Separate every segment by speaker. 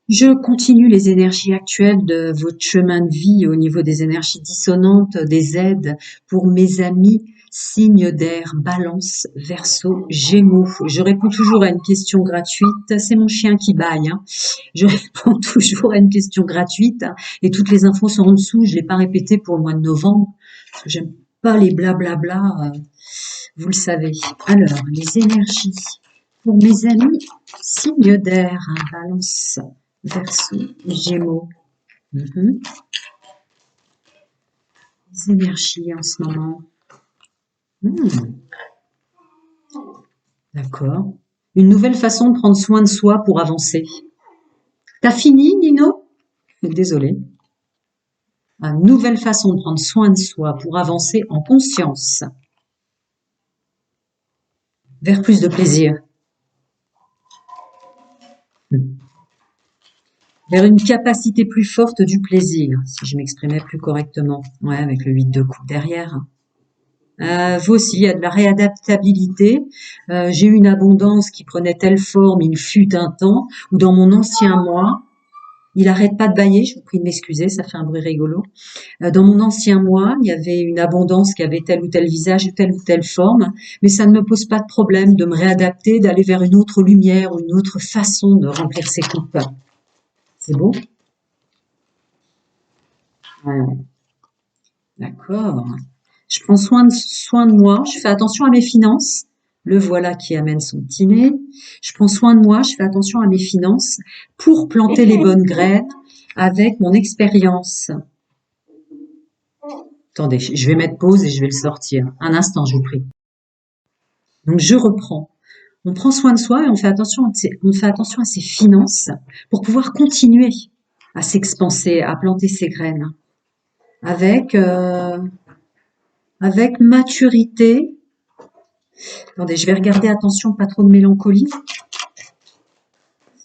Speaker 1: Je continue les énergies actuelles de votre chemin de vie au niveau des énergies dissonantes, des aides pour mes amis, signes d'air, balance, verseau, gémeaux. Je réponds toujours à une question gratuite. C'est mon chien qui bâille, hein. Je réponds toujours à une question gratuite, hein, et toutes les infos sont en dessous. Je l'ai pas répété pour le mois de novembre parce que j'aime pas les blablabla, vous le savez. Alors, les énergies pour mes amis, signes d'air, hein, balance, verseau, gémeaux. Mhm. Les énergies en ce moment. Hmm, d'accord. Une nouvelle façon de prendre soin de soi pour avancer. T'as fini, Nino? Désolée. Une nouvelle façon de prendre soin de soi pour avancer en conscience. Vers plus de plaisir. Vers une capacité plus forte du plaisir, si je m'exprimais plus correctement. Ouais, avec le 8 de coupe derrière. Vous aussi, il y a de la réadaptabilité. J'ai eu une abondance qui prenait telle forme, il fut un temps, où dans mon ancien moi, il arrête pas de bâiller, je vous prie de m'excuser, ça fait un bruit rigolo. Dans mon ancien moi, il y avait une abondance qui avait tel ou tel visage, telle ou telle forme, mais ça ne me pose pas de problème de me réadapter, d'aller vers une autre lumière, une autre façon de remplir ses coupes. C'est beau? Ouais, d'accord. Je prends soin de moi, je fais attention à mes finances. Le voilà qui amène son petit nez. Je prends soin de moi, je fais attention à mes finances pour planter les bonnes graines avec mon expérience. Attendez, je vais mettre pause et je vais le sortir. Un instant, je vous prie. Donc je reprends. On prend soin de soi et on fait attention à ses finances pour pouvoir continuer à s'expanser, à planter ses graines avec avec maturité. Attendez, je vais regarder, attention, pas trop de mélancolie.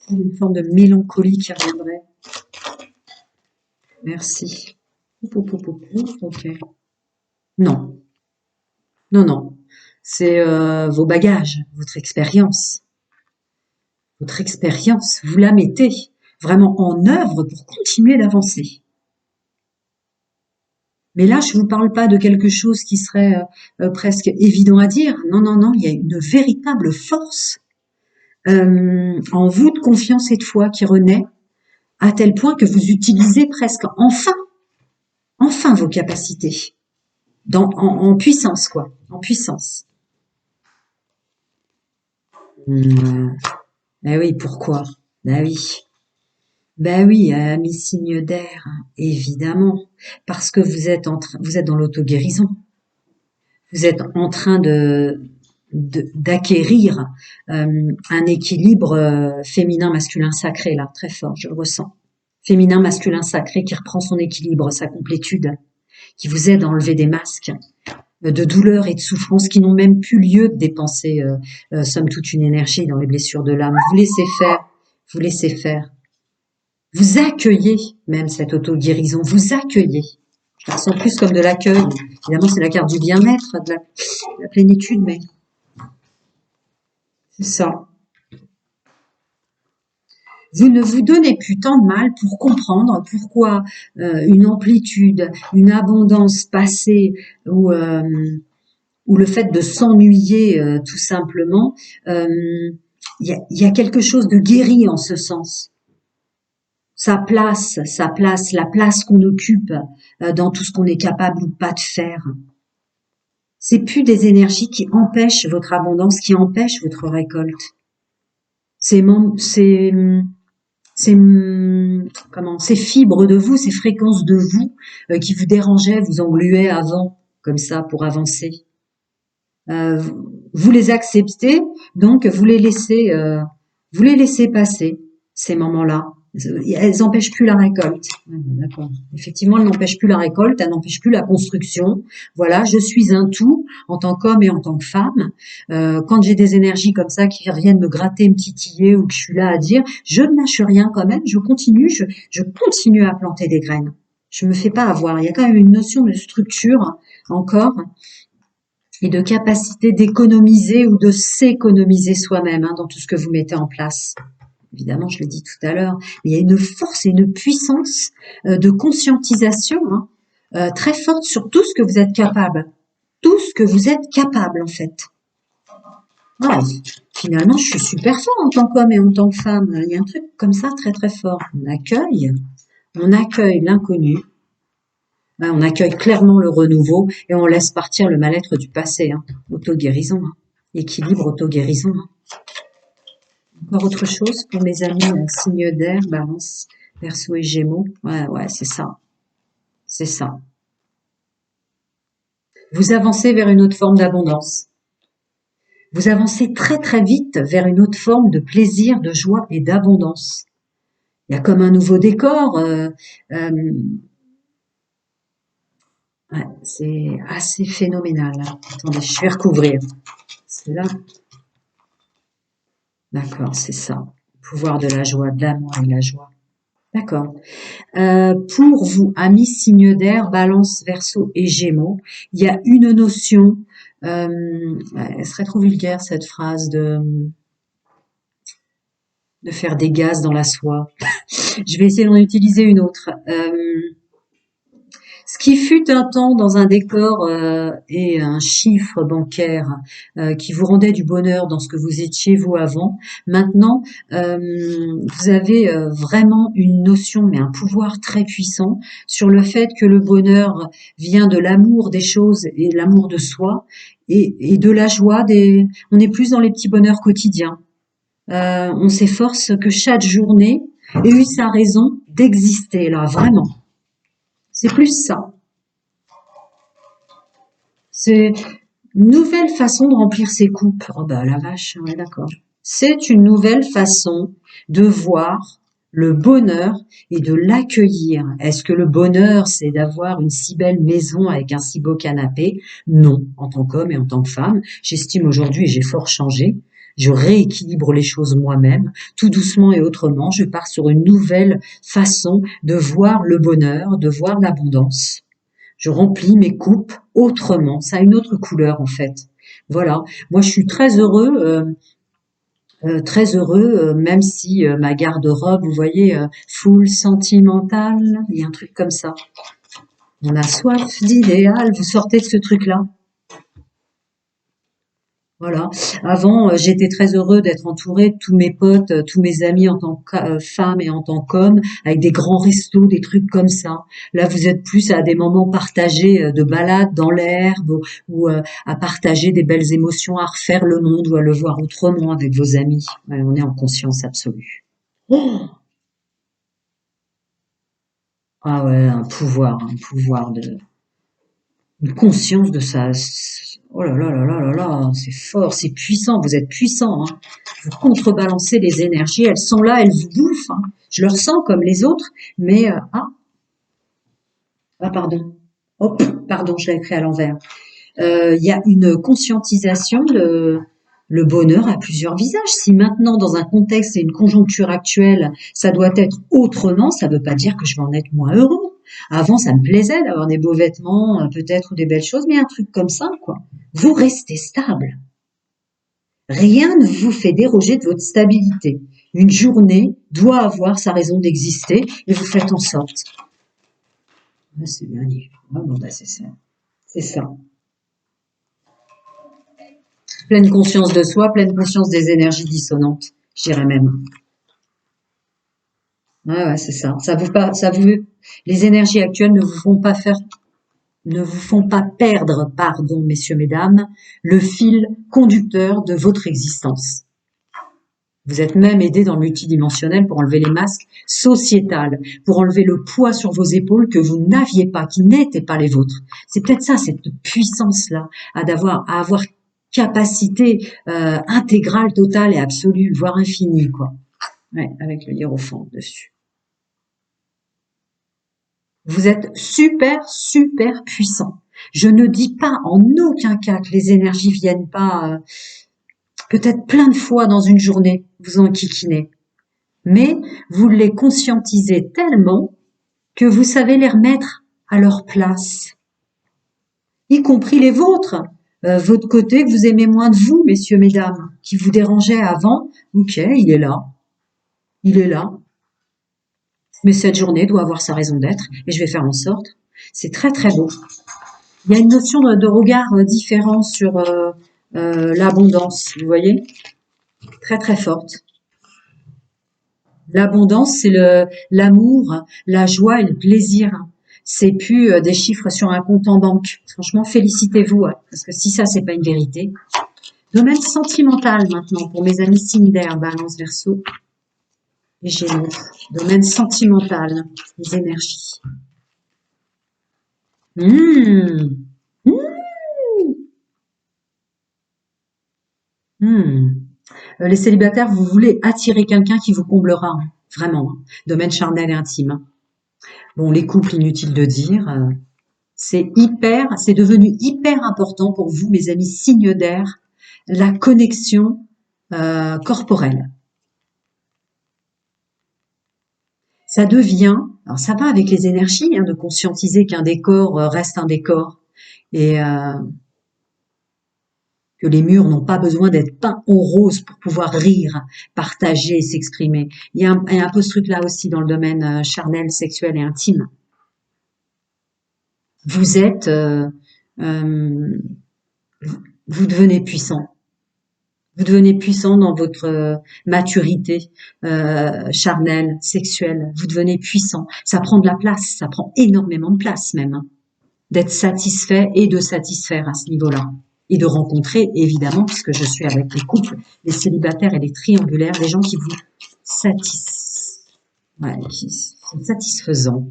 Speaker 1: Une forme de mélancolie qui reviendrait. Merci. Ok. Non, non, non. C'est vos bagages, votre expérience. Votre expérience, vous la mettez vraiment en œuvre pour continuer d'avancer. Mais là, je vous parle pas de quelque chose qui serait presque évident à dire. Non, non, non, il y a une véritable force en vous de confiance et de foi qui renaît à tel point que vous utilisez presque enfin vos capacités en puissance, quoi, en puissance. Mmh. Ben oui, pourquoi? Ben oui. Ben oui, mes signes d'air, hein, évidemment, parce que vous êtes dans l'auto-guérison. Vous êtes en train d'acquérir un équilibre féminin, masculin, sacré, là, très fort, je le ressens. Féminin, masculin, sacré qui reprend son équilibre, sa complétude, qui vous aide à enlever des masques de douleurs et de souffrances qui n'ont même plus lieu de dépenser, somme toute, une énergie dans les blessures de l'âme. Vous laissez faire, vous laissez faire. Vous accueillez même cette auto-guérison, vous accueillez. Je la ressens plus comme de l'accueil. Évidemment, c'est la carte du bien-être, de la plénitude, mais c'est ça. Vous ne vous donnez plus tant de mal pour comprendre pourquoi une amplitude, une abondance passée ou le fait de s'ennuyer tout simplement, y a quelque chose de guéri en ce sens. La place qu'on occupe dans tout ce qu'on est capable ou pas de faire. C'est plus des énergies qui empêchent votre abondance, qui empêchent votre récolte. C'est ces fibres de vous, ces fréquences de vous qui vous dérangeaient, vous engluaient avant, comme ça, pour avancer. Vous les acceptez, donc vous les laissez passer ces moments-là. Elles n'empêchent plus la récolte. D'accord. Effectivement, elles n'empêchent plus la récolte, elles n'empêchent plus la construction. Voilà, je suis un tout en tant qu'homme et en tant que femme. Quand j'ai des énergies comme ça qui reviennent me gratter, me titiller, ou que je suis là à dire, je ne lâche rien quand même, je continue à planter des graines. Je me fais pas avoir. Il y a quand même une notion de structure encore et de capacité d'économiser ou de s'économiser soi-même dans tout ce que vous mettez en place. évidemment, je l'ai dit tout à l'heure, mais il y a une force et une puissance de conscientisation hein, très forte sur tout ce que vous êtes capable. Tout ce que vous êtes capable, en fait. Ah, finalement, je suis super fort en tant qu'homme et en tant que femme. Il y a un truc comme ça très très fort. On accueille l'inconnu, hein, on accueille clairement le renouveau et on laisse partir le mal-être du passé. Hein. Auto-guérison, hein. Équilibre, auto-guérison. Hein. Encore autre chose pour mes amis signes d'air, Balance, Verseau et Gémeaux. Ouais, c'est ça. C'est ça. Vous avancez vers une autre forme d'abondance. Vous avancez très très vite vers une autre forme de plaisir, de joie et d'abondance. Il y a comme un nouveau décor. Ouais, c'est assez phénoménal. Attendez, je vais recouvrir. C'est là. D'accord, c'est ça. Pouvoir de la joie, de l'amour et de la joie. D'accord. Pour vous, amis signes d'air, Balance, Verseau et Gémeaux, il y a une notion, elle serait trop vulgaire cette phrase de faire des gaz dans la soie. Je vais essayer d'en utiliser une autre. Ce qui fut un temps dans un décor et un chiffre bancaire qui vous rendait du bonheur dans ce que vous étiez vous avant, maintenant vous avez vraiment une notion, mais un pouvoir très puissant sur le fait que le bonheur vient de l'amour des choses et l'amour de soi et de la joie des. On est plus dans les petits bonheurs quotidiens. On s'efforce que chaque journée ait eu sa raison d'exister là, vraiment. C'est plus ça. C'est une nouvelle façon de remplir ses coupes. Oh bah la vache, ouais, d'accord. C'est une nouvelle façon de voir le bonheur et de l'accueillir. Est-ce que le bonheur, c'est d'avoir une si belle maison avec un si beau canapé? Non, en tant qu'homme et en tant que femme. J'estime aujourd'hui, et j'ai fort changé, je rééquilibre les choses moi-même, tout doucement et autrement. Je pars sur une nouvelle façon de voir le bonheur, de voir l'abondance. Je remplis mes coupes autrement. Ça a une autre couleur en fait. Voilà. Moi, je suis très heureux, même si ma garde-robe, vous voyez, full sentimental, il y a un truc comme ça. On a soif d'idéal. Vous sortez de ce truc-là. Voilà. Avant, j'étais très heureux d'être entourée de tous mes potes, tous mes amis en tant que femme et en tant qu'homme, avec des grands restos, des trucs comme ça. Là, vous êtes plus à des moments partagés de balades dans l'herbe ou à partager des belles émotions, à refaire le monde ou à le voir autrement avec vos amis. Ouais, on est en conscience absolue. Oh ah ouais, un pouvoir de une conscience de ça. Oh là là là là là là, c'est fort, c'est puissant, vous êtes puissant, hein. Vous contrebalancez les énergies, elles sont là, elles vous bouffent, hein. Je le ressens comme les autres, mais pardon. Hop, pardon, je l'ai écrit à l'envers. Il y a une conscientisation de le bonheur a plusieurs visages. Si maintenant, dans un contexte et une conjoncture actuelle, ça doit être autrement, ça ne veut pas dire que je vais en être moins heureux. Avant, ça me plaisait d'avoir des beaux vêtements, peut-être, ou des belles choses, mais un truc comme ça, quoi. Vous restez stable. Rien ne vous fait déroger de votre stabilité. Une journée doit avoir sa raison d'exister et vous faites en sorte. Ah, c'est magnifique. Ah, bon, bah, c'est ça. C'est ça. Pleine conscience de soi, pleine conscience des énergies dissonantes, je dirais même. Ouais, c'est ça. Les énergies actuelles ne vous font pas perdre, pardon, messieurs, mesdames, le fil conducteur de votre existence. Vous êtes même aidés dans le multidimensionnel pour enlever les masques sociétals, pour enlever le poids sur vos épaules que vous n'aviez pas, qui n'étaient pas les vôtres. C'est peut-être ça, cette puissance-là, à avoir capacité intégrale, totale et absolue, voire infinie, quoi. Ouais, avec le hiérophant dessus. Vous êtes super, super puissant. Je ne dis pas en aucun cas que les énergies viennent pas peut-être plein de fois dans une journée, vous enquiquinez. Mais vous les conscientisez tellement que vous savez les remettre à leur place, y compris les vôtres. Votre côté que vous aimez moins de vous, messieurs, mesdames, qui vous dérangeait avant, ok, il est là. Il est là, mais cette journée doit avoir sa raison d'être et je vais faire en sorte. C'est très très beau. Il y a une notion de regard différent sur l'abondance, vous voyez, très très forte. L'abondance, c'est l'amour, la joie et le plaisir. C'est plus des chiffres sur un compte en banque. Franchement, félicitez-vous, hein, parce que si ça, c'est pas une vérité. Domaine sentimental maintenant pour mes amis signes d'air, Balance, Verseau et Gémeaux. Domaine sentimental, les énergies. Mmh. Mmh. Les célibataires, vous voulez attirer quelqu'un qui vous comblera, hein, vraiment. Hein. Domaine charnel et intime. Hein. Bon, les couples, inutile de dire, c'est devenu hyper important pour vous, mes amis signes d'air, la connexion corporelle. Ça devient, alors ça va avec les énergies, hein, de conscientiser qu'un décor reste un décor et que les murs n'ont pas besoin d'être peints en rose pour pouvoir rire, partager et s'exprimer. Il y a un peu ce truc-là aussi dans le domaine charnel, sexuel et intime. Vous êtes, euh, vous devenez puissant. Vous devenez puissant dans votre maturité charnelle, sexuelle. Vous devenez puissant. Ça prend de la place, ça prend énormément de place même. Hein, d'être satisfait et de satisfaire à ce niveau-là. Et de rencontrer, évidemment, puisque je suis avec les couples, les célibataires et les triangulaires, des gens qui vous satisfont, ouais, qui sont satisfaisants.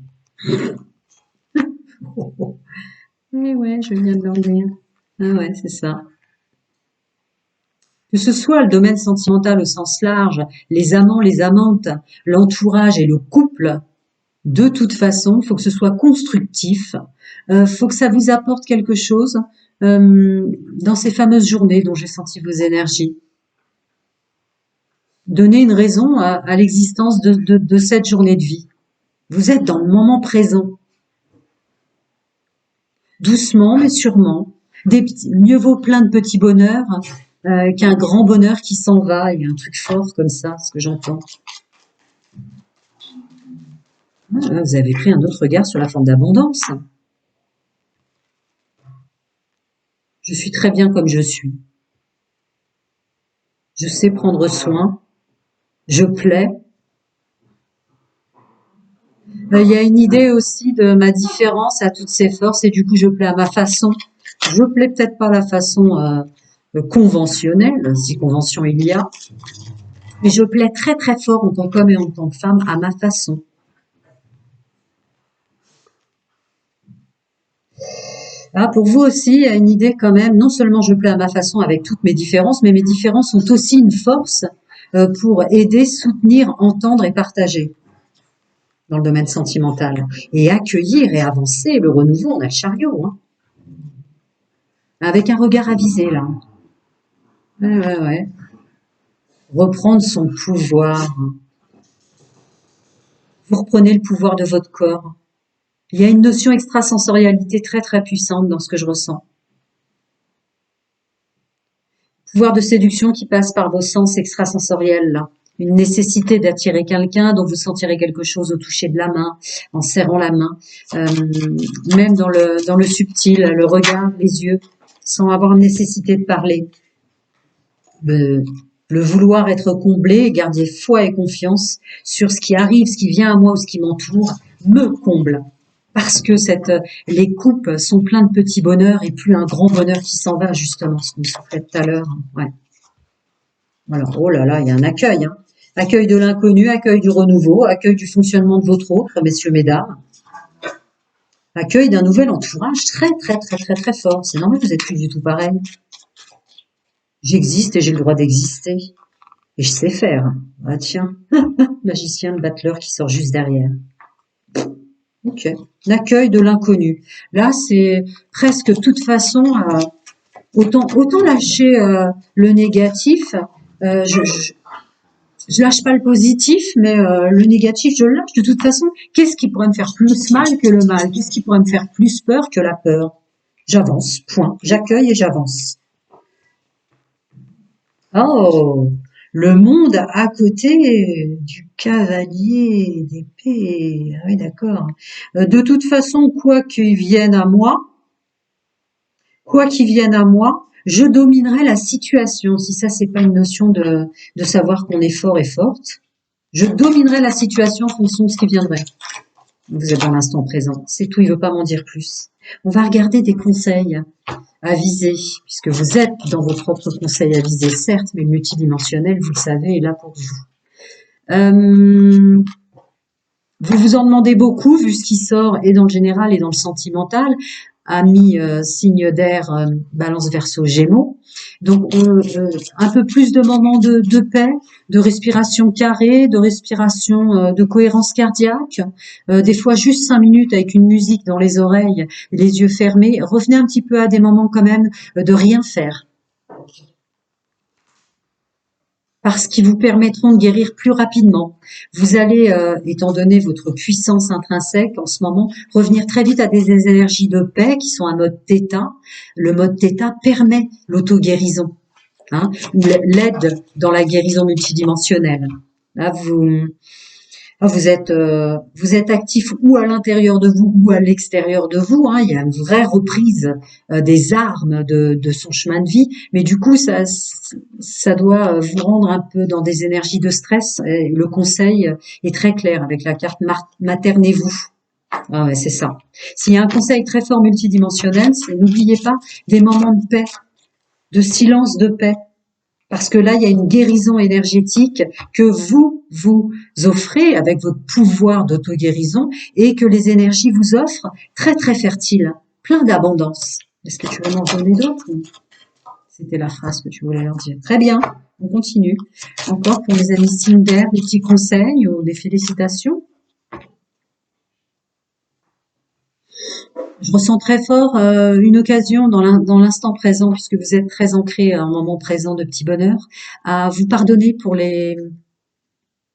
Speaker 1: Eh ouais, je viens de leur dire. Ah ouais, c'est ça. Que ce soit le domaine sentimental au sens large, les amants, les amantes, l'entourage et le couple, de toute façon, il faut que ce soit constructif, faut que ça vous apporte quelque chose dans ces fameuses journées dont j'ai senti vos énergies. Donnez une raison à l'existence de cette journée de vie. Vous êtes dans le moment présent, doucement mais sûrement. Mieux vaut plein de petits bonheurs qu'un grand bonheur qui s'en va. Il y a un truc fort comme ça, ce que j'entends. Ah, vous avez pris un autre regard sur la forme d'abondance. Je suis très bien comme je suis. Je sais prendre soin. Je plais. Il y a une idée aussi de ma différence à toutes ces forces et du coup je plais à ma façon. Je plais peut-être pas la façon conventionnelle, si convention il y a, mais je plais très très fort en tant qu'homme et en tant que femme à ma façon. Ah, pour vous aussi, il y a une idée quand même, non seulement je plais à ma façon avec toutes mes différences, mais mes différences sont aussi une force pour aider, soutenir, entendre et partager dans le domaine sentimental. Et accueillir et avancer le renouveau, on a le chariot, hein, avec un regard avisé là. Ouais, ouais, ouais. Reprendre son pouvoir. Vous reprenez le pouvoir de votre corps. Il y a une notion extrasensorialité très très puissante dans ce que je ressens. Pouvoir de séduction qui passe par vos sens extrasensoriels là. Une nécessité d'attirer quelqu'un dont vous sentirez quelque chose au toucher de la main, en serrant la main, même dans le subtil, le regard, les yeux, sans avoir nécessité de parler. Le vouloir être comblé, garder foi et confiance sur ce qui arrive, ce qui vient à moi ou ce qui m'entoure, me comble. Parce que les coupes sont pleins de petits bonheurs et plus un grand bonheur qui s'en va, justement, ce qu'on soufflait tout à l'heure. Ouais. Voilà. Oh là là, il y a un accueil. Hein. Accueil de l'inconnu, accueil du renouveau, accueil du fonctionnement de votre autre, messieurs, mesdames. Accueil d'un nouvel entourage très, très, très, très, très fort. C'est normal, vous êtes plus du tout pareil. J'existe et j'ai le droit d'exister. Et je sais faire. Ah tiens, magicien, le battleur qui sort juste derrière. Ok. L'accueil de l'inconnu. Là, c'est presque de toute façon, autant lâcher le négatif. Je lâche pas le positif, mais le négatif, je le lâche. De toute façon, qu'est-ce qui pourrait me faire plus mal que le mal? Qu'est-ce qui pourrait me faire plus peur que la peur? J'avance, point. J'accueille et j'avance. Oh, Le monde à côté du cavalier d'épée. Ah oui, d'accord. De toute façon, quoi qu'il vienne à moi, je dominerai la situation. Si ça, c'est pas une notion de savoir qu'on est fort et forte. Je dominerai la situation en fonction de ce qui viendrait. Vous êtes dans l'instant présent. C'est tout, il veut pas m'en dire plus. On va regarder des conseils à viser, puisque vous êtes dans vos propres conseils à viser, certes, mais multidimensionnel, vous le savez, est là pour vous. Vous vous en demandez beaucoup, vu ce qui sort, et dans le général et dans le sentimental, ami signe d'air, balance verso gémeaux. Donc un peu plus de moments de paix, de respiration carrée, de respiration de cohérence cardiaque, des fois juste 5 minutes avec une musique dans les oreilles, les yeux fermés. Revenez un petit peu à des moments quand même de rien faire, parce qu'ils vous permettront de guérir plus rapidement. Vous allez, étant donné votre puissance intrinsèque en ce moment, revenir très vite à des énergies de paix qui sont un mode θ. Le mode θ permet l'auto-guérison, hein, ou l'aide dans la guérison multidimensionnelle. Là, vous êtes actif ou à l'intérieur de vous ou à l'extérieur de vous, hein. Il y a une vraie reprise des armes de son chemin de vie, mais du coup ça doit vous rendre un peu dans des énergies de stress. Et le conseil est très clair avec la carte maternez-vous. Ah ouais, c'est ça. S'il y a un conseil très fort multidimensionnel, c'est n'oubliez pas des moments de paix, de silence de paix. Parce que là, il y a une guérison énergétique que vous offrez avec votre pouvoir d'auto-guérison et que les énergies vous offrent, très très fertile, plein d'abondance. Est-ce que tu veux m'en donner d'autres? C'était la phrase que tu voulais leur dire. Très bien, on continue. Encore pour mes amis signes d'air, des petits conseils ou des félicitations. Je ressens très fort une occasion dans l'instant présent, puisque vous êtes très ancré à un moment présent de petit bonheur, à vous pardonner pour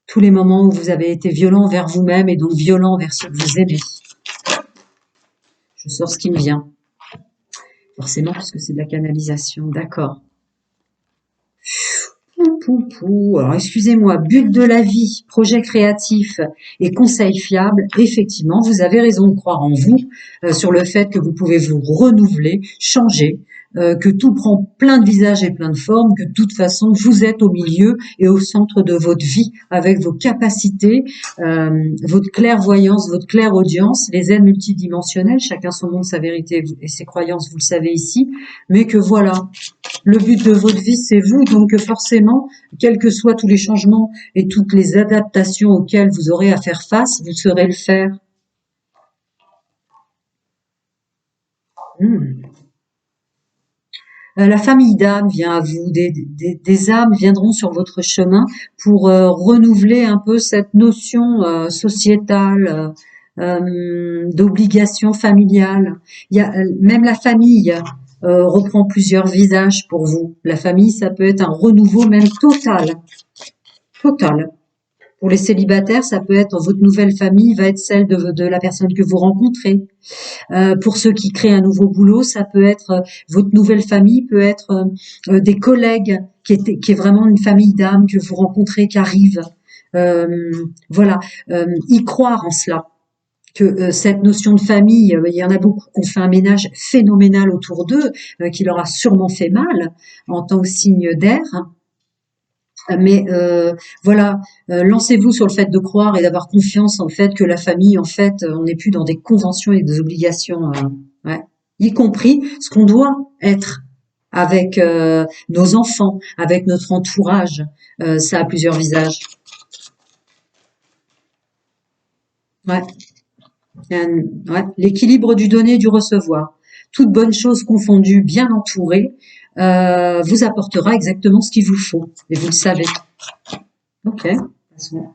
Speaker 1: tous les moments où vous avez été violent envers vous-même et donc violent envers ceux que vous aimez. Je sors ce qui me vient. Forcément, puisque c'est de la canalisation. D'accord. Alors, excusez-moi, but de la vie, projet créatif et conseil fiable. Effectivement, vous avez raison de croire en vous, sur le fait que vous pouvez vous renouveler, changer, que tout prend plein de visages et plein de formes, que de toute façon, vous êtes au milieu et au centre de votre vie avec vos capacités, votre clairvoyance, votre clairaudience, les aides multidimensionnelles, chacun son monde, sa vérité et ses croyances, vous le savez ici, mais que voilà, le but de votre vie, c'est vous, donc forcément, quels que soient tous les changements et toutes les adaptations auxquelles vous aurez à faire face, vous saurez le faire. La famille d'âmes vient à vous, des âmes viendront sur votre chemin pour renouveler un peu cette notion sociétale, d'obligation familiale. Il y a même la famille reprend plusieurs visages pour vous. La famille, ça peut être un renouveau même total, total. Pour les célibataires, ça peut être votre nouvelle famille va être celle de la personne que vous rencontrez. Pour ceux qui créent un nouveau boulot, ça peut être votre nouvelle famille, peut être des collègues qui est vraiment une famille d'âmes que vous rencontrez, qui arrive. Voilà, y croire en cela. Que cette notion de famille, il y en a beaucoup qui ont fait un ménage phénoménal autour d'eux, qui leur a sûrement fait mal en tant que signe d'air. Mais voilà, lancez-vous sur le fait de croire et d'avoir confiance en le fait que la famille, en fait, on n'est plus dans des conventions et des obligations, ouais, y compris ce qu'on doit être avec nos enfants, avec notre entourage. Ça a plusieurs visages. Ouais. Ouais, l'équilibre du donner et du recevoir. Toute bonne chose confondue, bien entourée, vous apportera exactement ce qu'il vous faut. Et vous le savez. Ok. Passons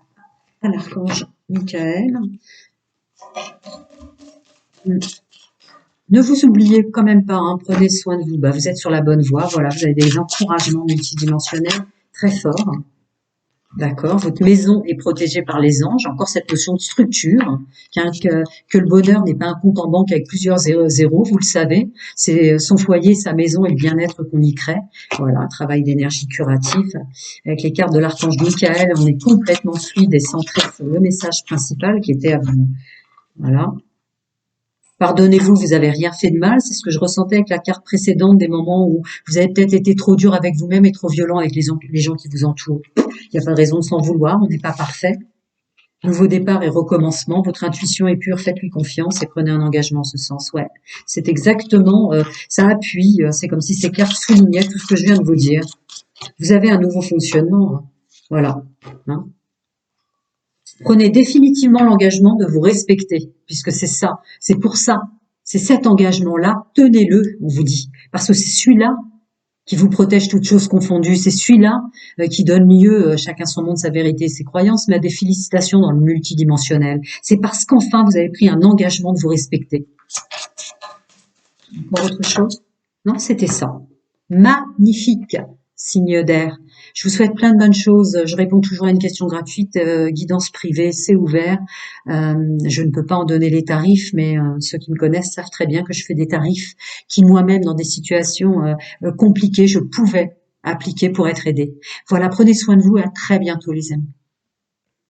Speaker 1: à l'archange Michael. Ne vous oubliez quand même pas, hein, prenez soin de vous. Vous êtes sur la bonne voie. Voilà, vous avez des encouragements multidimensionnels très forts. D'accord. Votre maison est protégée par les anges. Encore cette notion de structure, que le bonheur n'est pas un compte en banque avec plusieurs zéros, vous le savez. C'est son foyer, sa maison et le bien-être qu'on y crée. Voilà, un travail d'énergie curative. Avec les cartes de l'archange Michael, on est complètement fluide et centré sur le message principal qui était à vous. Voilà. Pardonnez-vous, vous avez rien fait de mal. C'est ce que je ressentais avec la carte précédente, des moments où vous avez peut-être été trop dur avec vous-même et trop violent avec les gens qui vous entourent. Il n'y a pas de raison de s'en vouloir, on n'est pas parfait. Nouveau départ et recommencement, votre intuition est pure, faites-lui confiance et prenez un engagement en ce sens. Ouais, c'est exactement, ça appuie, c'est comme si ces cartes soulignaient tout ce que je viens de vous dire. Vous avez un nouveau fonctionnement, hein. Voilà. Hein. Prenez définitivement l'engagement de vous respecter, puisque c'est ça, c'est pour ça, c'est cet engagement-là, tenez-le, on vous dit, parce que c'est celui-là qui vous protège toutes choses confondues. C'est celui-là qui donne lieu, chacun son monde, sa vérité, ses croyances, mais à des félicitations dans le multidimensionnel. C'est parce qu'enfin vous avez pris un engagement de vous respecter. Encore autre chose? Non, c'était ça. Magnifique, signe d'air. Je vous souhaite plein de bonnes choses. Je réponds toujours à une question gratuite. Guidance privée, c'est ouvert. Je ne peux pas en donner les tarifs, mais ceux qui me connaissent savent très bien que je fais des tarifs qui moi-même, dans des situations compliquées, je pouvais appliquer pour être aidée. Voilà, prenez soin de vous et à très bientôt les amis.